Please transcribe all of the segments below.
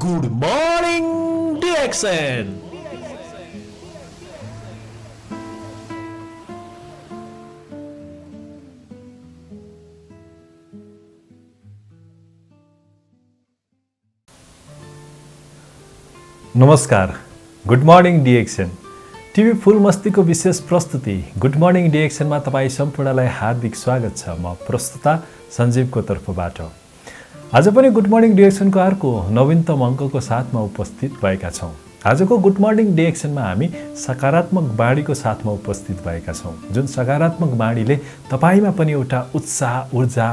Good morning DXN। नमस्कार, good morning DXN TV फुल मस्तीको विशेष प्रस्तुति गुड मर्निङ DXN मा तपाईँ सम्पूर्णलाई हार्दिक स्वागत छ। म प्रस्तुता सञ्जीवको तर्फबाट आज पनि गुड मर्निङ DXN को अर्को नवीनतम अङ्कको साथमा उपस्थित भएका छौँ। आजको गुड मर्निङ DXN मा हामी सकारात्मक बाणीको साथमा उपस्थित भएका छौँ, जुन सकारात्मक बाणीले तपाईमा पनि एउटा उत्साह, ऊर्जा,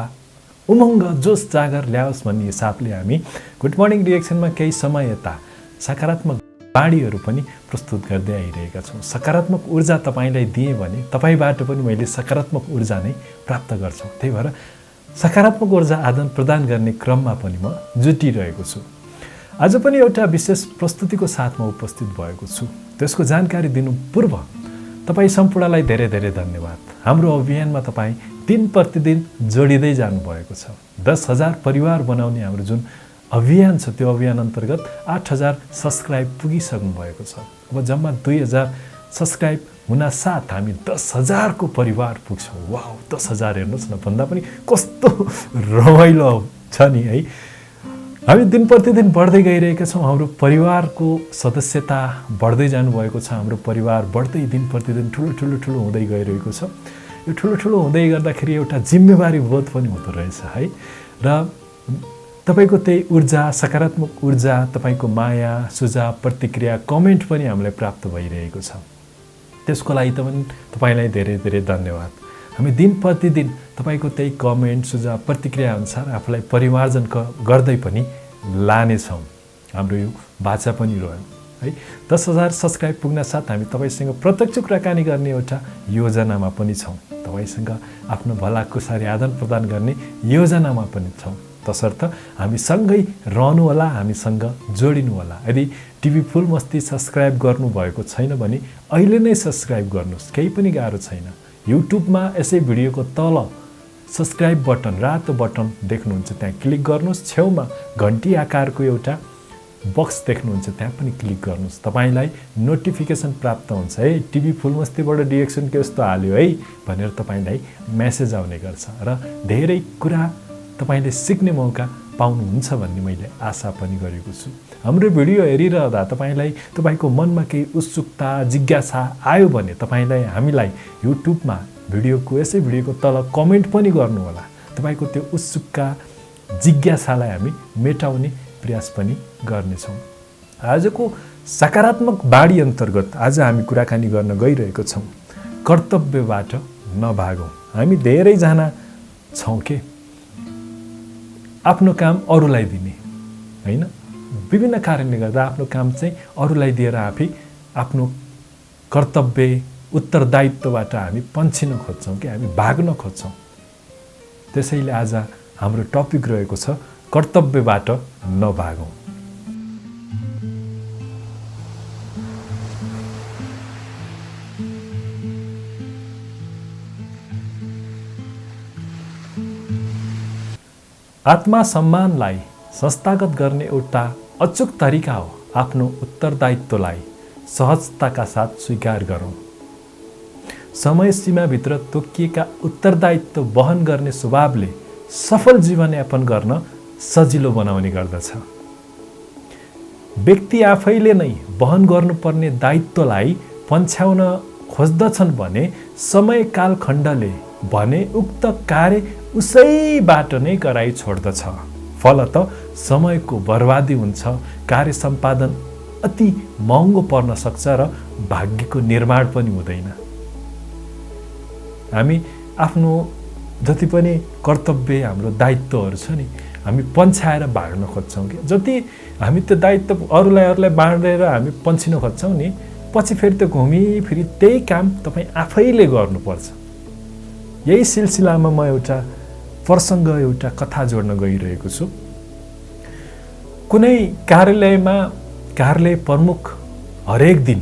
उमङ्ग, जोस जागर ल्याओस् भन्ने हिसाबले हामी गुड मर्निङ DXN मा केही समय यता सकारात्मक बाणीहरू पनि प्रस्तुत गर्दै आइरहेका छौँ। सकारात्मक ऊर्जा तपाईलाई दिए भने तपाईबाट पनि मैले सकारात्मक ऊर्जा नै प्राप्त गर्छु। त्यही भएर सकारात्मक ऊर्जा आदान प्रदान गर्ने क्रममा पनि म जुटिरहेको छु। आज पनि एउटा विशेष प्रस्तुतिको साथमा उपस्थित भएको छु। त्यसको जानकारी दिनु पूर्व तपाईँ सम्पूर्णलाई धेरै धेरै धन्यवाद। हाम्रो अभियानमा तपाईँ दिन प्रतिदिन जोडिँदै जानुभएको छ। 10,000 परिवार बनाउने हाम्रो जुन अभियान छ, त्यो अभियान अन्तर्गत 8,000 सब्सक्राइब पुगिसक्नु भएको छ। अब जम्मा 2,000 सब्सक्राइब हुनासाथ हामी 10,000 को परिवार पुग्छौँ। वाउ, 10,000 हेर्नुहोस् न, भन्दा पनि कस्तो रमाइलो छ नि है। हामी दिन प्रतिदिन बढ्दै गइरहेका छौँ। हाम्रो परिवारको सदस्यता बढ्दै जानुभएको छ। हाम्रो परिवार बढ्दै दिन प्रतिदिन ठुलो हुँदै गइरहेको छ। यो ठुलो हुँदै गर्दाखेरि एउटा जिम्मेवारी बोध पनि हुँदो रहेछ है। र तपाईको त्यही ऊर्जा, सकारात्मक ऊर्जा, तपाईको माया, सुझाव, प्रतिक्रिया, कमेन्ट पनि हामीलाई प्राप्त भइरहेको छ। त्यसको लागि तपाईलाई धेरै धेरै धन्यवाद। हामी दिन प्रतिदिन तपाईको त्यही कमेन्ट, सुझाव, प्रतिक्रिया अनुसार आफूलाई परिमार्जन गर्दै पनि लानेछौँ। हाम्रो यो बाचा पनि रह्यो है। 10,000 सब्सक्राइब पुग्न साथ हामी तपाईसँग प्रत्यक्ष कुराकानी गर्ने एउटा योजनामा पनि छौँ। तपाईसँग आफ्नो भलाकुसारी आदान प्रदान गर्ने योजनामा पनि छौँ। तसर्थ हामी सँगै रहनु होला, हामीसँग जोडिनु होला। यदि टिभी फुल मस्ती सब्सक्राइब गर्नुभएको छैन भने अहिले नै सब्सक्राइब गर्नुहोस्, केही पनि गाह्रो छैन। युट्युबमा यसै भिडियोको तल सब्सक्राइब बटन, रातो बटन देख्नुहुन्छ, त्यहाँ क्लिक गर्नुहोस्। छेउमा घन्टी आकारको एउटा बक्स देख्नुहुन्छ, त्यहाँ पनि क्लिक गर्नुहोस्। तपाईलाई नोटिफिकेसन प्राप्त हुन्छ है। टिभी फुल मस्तीबाट DXN के यस्तो हाल्यो है भनेर तपाईलाई मेसेज आउने गर्छ र धेरै कुरा तपाईले सिक्ने मौका पाउनुहुन्छ भन्ने मैले आशा पनि गरेको छु। हाम्रो भिडियो हेरिरहँदा तपाईलाई तपाईको मनमा केही उत्सुकता, जिज्ञासा आयो भने तपाईलाई हामीलाई युट्युबमा यसै भिडियोको तल कमेन्ट पनि गर्नुहोला। तपाईको त्यो उत्सुकता, जिज्ञासालाई हामी मेटाउने प्रयास पनि गर्नेछौँ। आजको सकारात्मक बाणी अन्तर्गत आज हामी कुराकानी गर्न गइरहेको छौँ, कर्तव्यबाट नभागौँ। हामी धेरैजना छौँ के आफ्नो काम अरूलाई दिने हैन, विभिन्न कारणले गर्दा आफ्नो काम चाहिँ अरूलाई दिएर आफै आफ्नो कर्तव्य, उत्तरदायित्वबाट हामी पन्छिन खोज्छौँ कि हामी भाग्न खोज्छौँ। त्यसैले आज हाम्रो टपिक रहेको छ कर्तव्यबाट नभागौँ। आत्मसम्मानलाई संस्थागत गर्ने एउटा अचूक तरिका हो आफ्नो उत्तरदायित्वलाई सहजताका साथ स्वीकार गरौँ। समय सीमाभित्र तोकिएका उत्तरदायित्व वहन गर्ने स्वभावले सफल जीवनयापन गर्न सजिलो बनाउने गर्दछ। व्यक्ति आफैले नै वहन गर्नुपर्ने दायित्वलाई पन्छ्याउन खोज्दछन् भने समय कालखण्डले भने उक्त कार्य उसैबाट नै गराइ छोड्दछ। फलत समयको बर्बादी हुन्छ, कार्य सम्पादन अति महँगो पर्न सक्छ र भाग्यको निर्माण पनि हुँदैन। हामी आफ्नो जति पनि कर्तव्य, हाम्रो दायित्वहरू छ नि, हामी पन्छ्याएर भाग्न खोज्छौँ कि जति हामी त्यो दायित्व अरूलाई बाँडेर हामी पन्छिन खोज्छौँ नि, पछि फेरि त्यो घुमिफिरी त्यही काम तपाईँ आफैले गर्नुपर्छ। यही सिलसिलामा म एउटा प्रसङ्ग, एउटा कथा जोड्न गइरहेको छु। कुनै कार्यालयमा कार्यालय प्रमुख हरेक दिन,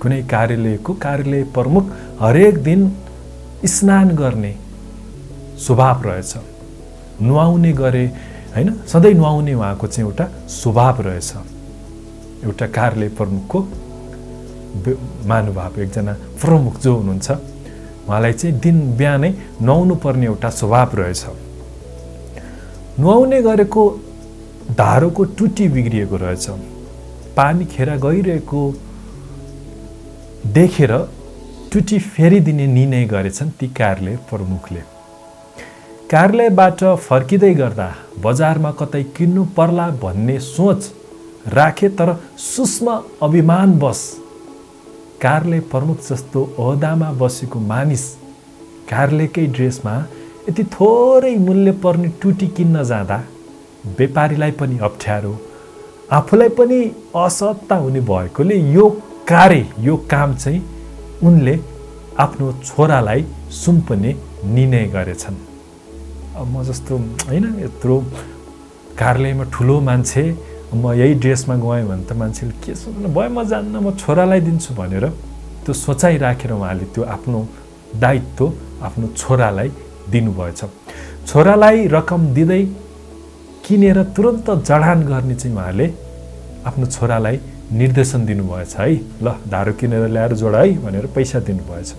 कुनै कार्यालय प्रमुख हरेक दिन स्नान गर्ने स्वभाव रहेछ। नुहाउने गरे हैन सधैँ नुहाउने उहाँको चाहिँ एउटा स्वभाव रहेछ एउटा कार्यालय प्रमुखको महानुभाव एकजना प्रमुख जो हुनुहुन्छ उहाँलाई चाहिँ दिन बिहानै नुहाउनु पर्ने एउटा स्वभाव रहेछ नुहाउने गरेको धारोको टुटी बिग्रिएको रहेछ पानी खेर गइरहेको देखेर टुटी फेरिदिने निर्णय गरेछन् ती कार्यालय प्रमुखले कार्यालयबाट फर्किँदै गर्दा बजारमा कतै किन्नु पर्ला भन्ने सोच राखे तर सूक्ष्म अभिमानवश कार्यालय प्रमुख जस्तो ओहदामा बसेको मानिस कार्यालयकै ड्रेसमा यति थोरै मूल्य पर्ने टुटी किन्न जाँदा व्यापारीलाई पनि अप्ठ्यारो आफूलाई पनि असहजता हुने भएकोले यो काम चाहिँ उनले आफ्नो छोरालाई सुम्पने निर्णय गरेछन् अब म जस्तो हैन यत्रो कार्यालयमा ठुलो मान्छे म यही ड्रेसमा गएँ भने त मान्छेले के सोच्नु भयो म जान्न म छोरालाई दिन्छु भनेर त्यो सोचाइ राखेर उहाँले त्यो आफ्नो दायित्व आफ्नो छोरालाई दिनुभएछ छोरालाई रकम दिँदै किनेर तुरन्त जडान गर्ने चाहिँ उहाँले आफ्नो छोरालाई निर्देशन दिनुभएछ है ल धारो किनेर ल्याएर जोड है भनेर पैसा दिनुभएछ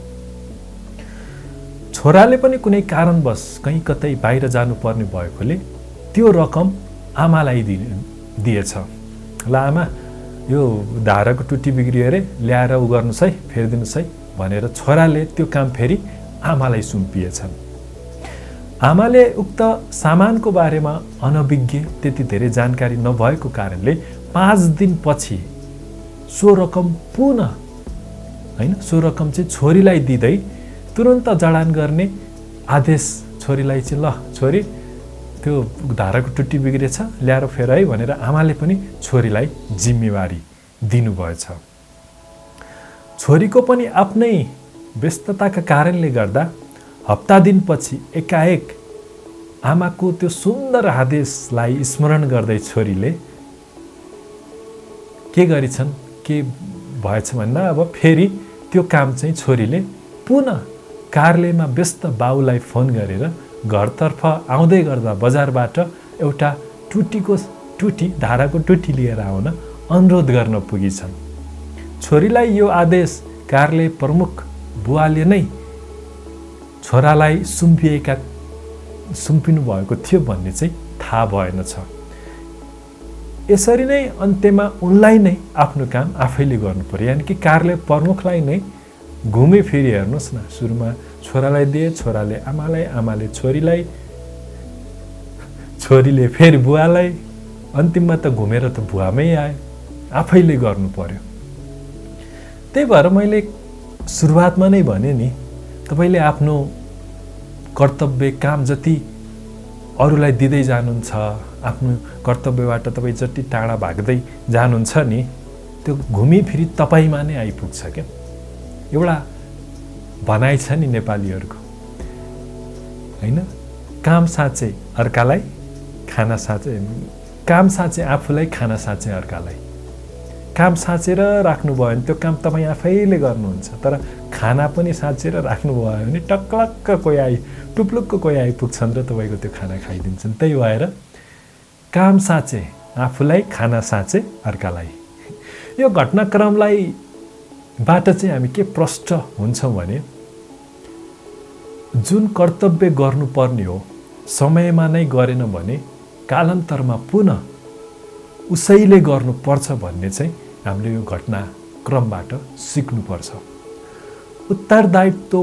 छोराले पनि कुनै कारणवश कहीँ कतै बाहिर जानुपर्ने भएकोले त्यो रकम आमालाई दिएछ ल आमा यो धाराको टुटी बिग्रियो अरे ल्याएर उ गर्नुहोस् है फेरिदिनुहोस् है भनेर छोराले त्यो काम फेरि आमालाई सुम्पिएछन् आमाले उक्त सामानको बारेमा अनभिज्ञ त्यति धेरै जानकारी नभएको कारणले 5 दिनपछि सो रकम पुनः हैन सो रकम चाहिँ छोरीलाई दिँदै तुरन्त जडान गर्ने आदेश छोरीलाई चाहिँ ल छोरी त्यो धाराको टुट्टी बिग्रेछ ल्याएर फेर है भनेर आमाले पनि छोरीलाई जिम्मेवारी दिनुभएछ छोरीको पनि आफ्नै व्यस्तताका कारणले गर्दा हप्ता दिनपछि एकाएक आमाको त्यो सुन्दर आदेशलाई स्मरण गर्दै छोरीले के गरिछन् के भएछ भन्दा अब फेरि त्यो काम चाहिँ छोरीले पुनः कार्यालयमा व्यस्त बाउलाई फोन गरेर घरतर्फ आउँदै गर्दा बजारबाट एउटा टुटी धाराको टुटी लिएर आउन अनुरोध गर्न पुगिछन् छोरीलाई यो आदेश कार्यालय प्रमुख बुवाले नै छोरालाई सुम्पिनु भएको थियो भन्ने चाहिँ थाहा भएन छ यसरी नै अन्त्यमा उनलाई नै आफ्नो काम आफैले गर्नु पर्यो यानि कि कार्यालय प्रमुखलाई नै घुमे फेरि हेर्नुहोस् न सुरुमा छोरालाई दिए छोराले आमालाई आमाले छोरीलाई छोरीले फेरि बुवालाई अन्तिममा त घुमेर त बुवामै आए आफैले गर्नु पर्यो त्यही भएर मैले सुरुवातमा नै भने नि तपाईले आफ्नो कर्तव्य काम जति अरूलाई दिँदै जानुहुन्छ आफ्नो कर्तव्यबाट तपाई जति टाढा भाग्दै जानुहुन्छ नि त्यो घुमी फेरि तपाईमा नै आइपुग्छ के एउटा भनाइ छ नि नेपालीहरुको हैन काम साँचे अर्कालाई खाना साँचे काम साँचे आफूलाई खाना साँचे अर्कालाई काम साँचेर राख्नुभयो भने त्यो काम तपाई आफैले गर्नुहुन्छ तर खाना पनि साँचेर राख्नुभयो भने टक्लक्क कोही आइ टुप्लुक्क कोही आइपुग्छन् र तपाईको त्यो खाना खाइदिन्छन् त्यही भएर काम साँचे आफूलाई खाना साँचे अर्कालाई यो घटनाक्रमलाई बाट चाहिँ हामी के प्रष्ट हुन्छौं भने जुन कर्तव्य गर्नुपर्ने हो समयमा नै गरेन भने कालान्तरमा पुनः उसैले गर्नुपर्छ भन्ने चाहिँ हामीले यो घटनाक्रमबाट सिक्नुपर्छ उत्तरदायित्वबाट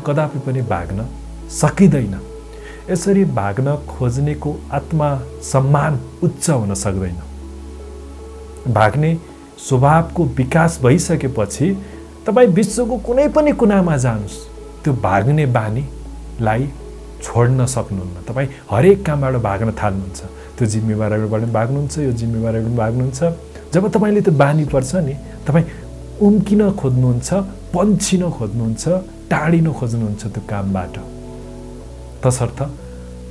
कदापि पनि भाग्न सकिँदैन यसरी भाग्न खोज्नेको आत्मसम्मान उच्च हुन सक्दैन भाग्ने स्वभावको विकास भइसकेपछि तपाई विश्वको कुनै पनि कुनामा जानुस् त्यो भाग्ने बानीलाई छोड्न सक्नुहुन्न तपाई हरेक कामबाट भाग्न थाल्नुहुन्छ त्यो जिम्मेवारीबाट भाग्नुहुन्छ यो जिम्मेवारीबाट भाग्नुहुन्छ जब तपाईले त्यो बानी पर्छ नि तपाई उम्किन खोज्नुहुन्छ पन्छिन खोज्नुहुन्छ टाढिन खोज्नुहुन्छ त्यो कामबाट तसर्थ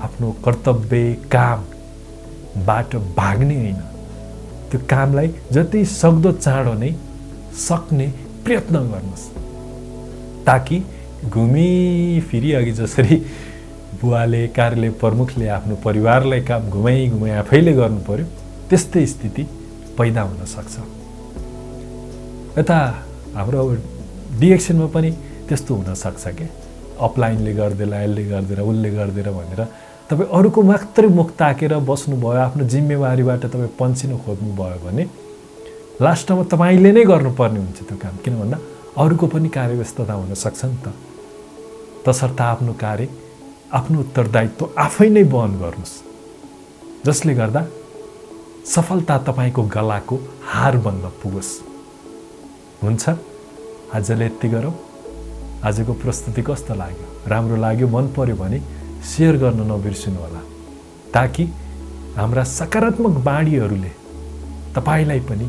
आफ्नो कर्तव्य कामबाट भाग्ने हैन त्यो कामलाई जति सक्दो चाँडो नै सक्ने प्रयत्न गर्नुस् ताकि घुमी फिरी अघि जसरी बुवाले कार्यालय प्रमुखले आफ्नो परिवारलाई काम घुमाइ आफैले गर्नु पर्यो, त्यस्तै स्थिति पैदा हुन सक्छ। यता हाम्रो डिएक्सनमा पनि त्यस्तो हुन सक्छ के, अपलाइनले गर्देला, यसले गर्दैन, उसले गर्दैन भनेर तपाईँ अरूको मात्रै मुख ताकेर बस्नुभयो, आफ्नो जिम्मेवारीबाट तपाईँ पन्सिन खोज्नुभयो भने लास्टमा तपाईँले नै गर्नुपर्ने हुन्छ त्यो काम। किन भन्दा अरूको पनि कार्यव्यस्तता हुन सक्छ नि त। तसर्थ आफ्नो कार्य, आफ्नो उत्तरदायित्व आफै नै वहन गर्नुहोस्, जसले गर्दा सफलता तपाईँको गलाको हार बन्न पुगोस्। हुन्छ, आजले यति गरौँ। आजको प्रस्तुति कस्तो लाग्यो? राम्रो लाग्यो, मन पर्यो भने सेयर गर्न नबिर्सिनु होला, ताकि हाम्रा सकारात्मक बाणीहरूले तपाईँलाई पनि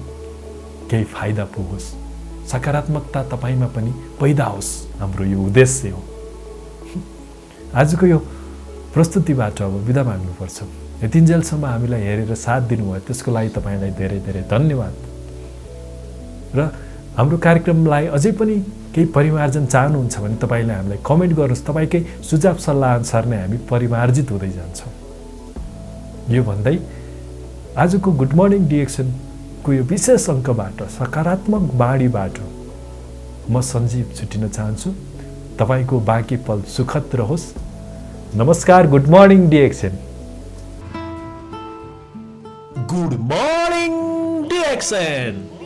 केही फाइदा पुगोस्, सकारात्मकता तपाईँमा पनि पैदा होस्। हाम्रो यो उद्देश्य हो। आजको यो प्रस्तुतिबाट अब बिदा माग्नुपर्छ। यतिन्जेलसम्म हामीलाई हेरेर साथ दिनुभयो, त्यसको लागि तपाईँलाई धेरै धेरै धन्यवाद। र हाम्रो कार्यक्रमलाई अझै पनि केही परिमार्जन चाहनुहुन्छ भने तपाईँले हामीलाई कमेन्ट गर्नुहोस्। तपाईँकै सुझाव सल्लाह अनुसार नै हामी परिमार्जित हुँदै जान्छौँ। यो भन्दै आजको गुड मर्निङ डिएक्सनको यो विशेष अङ्कबाट, सकारात्मक बाणीबाट म सञ्जीव छुटिन चाहन्छु। तपाईँको बाँकी पल सुखद रहोस्। नमस्कार। Good morning DXN. Good morning DXN.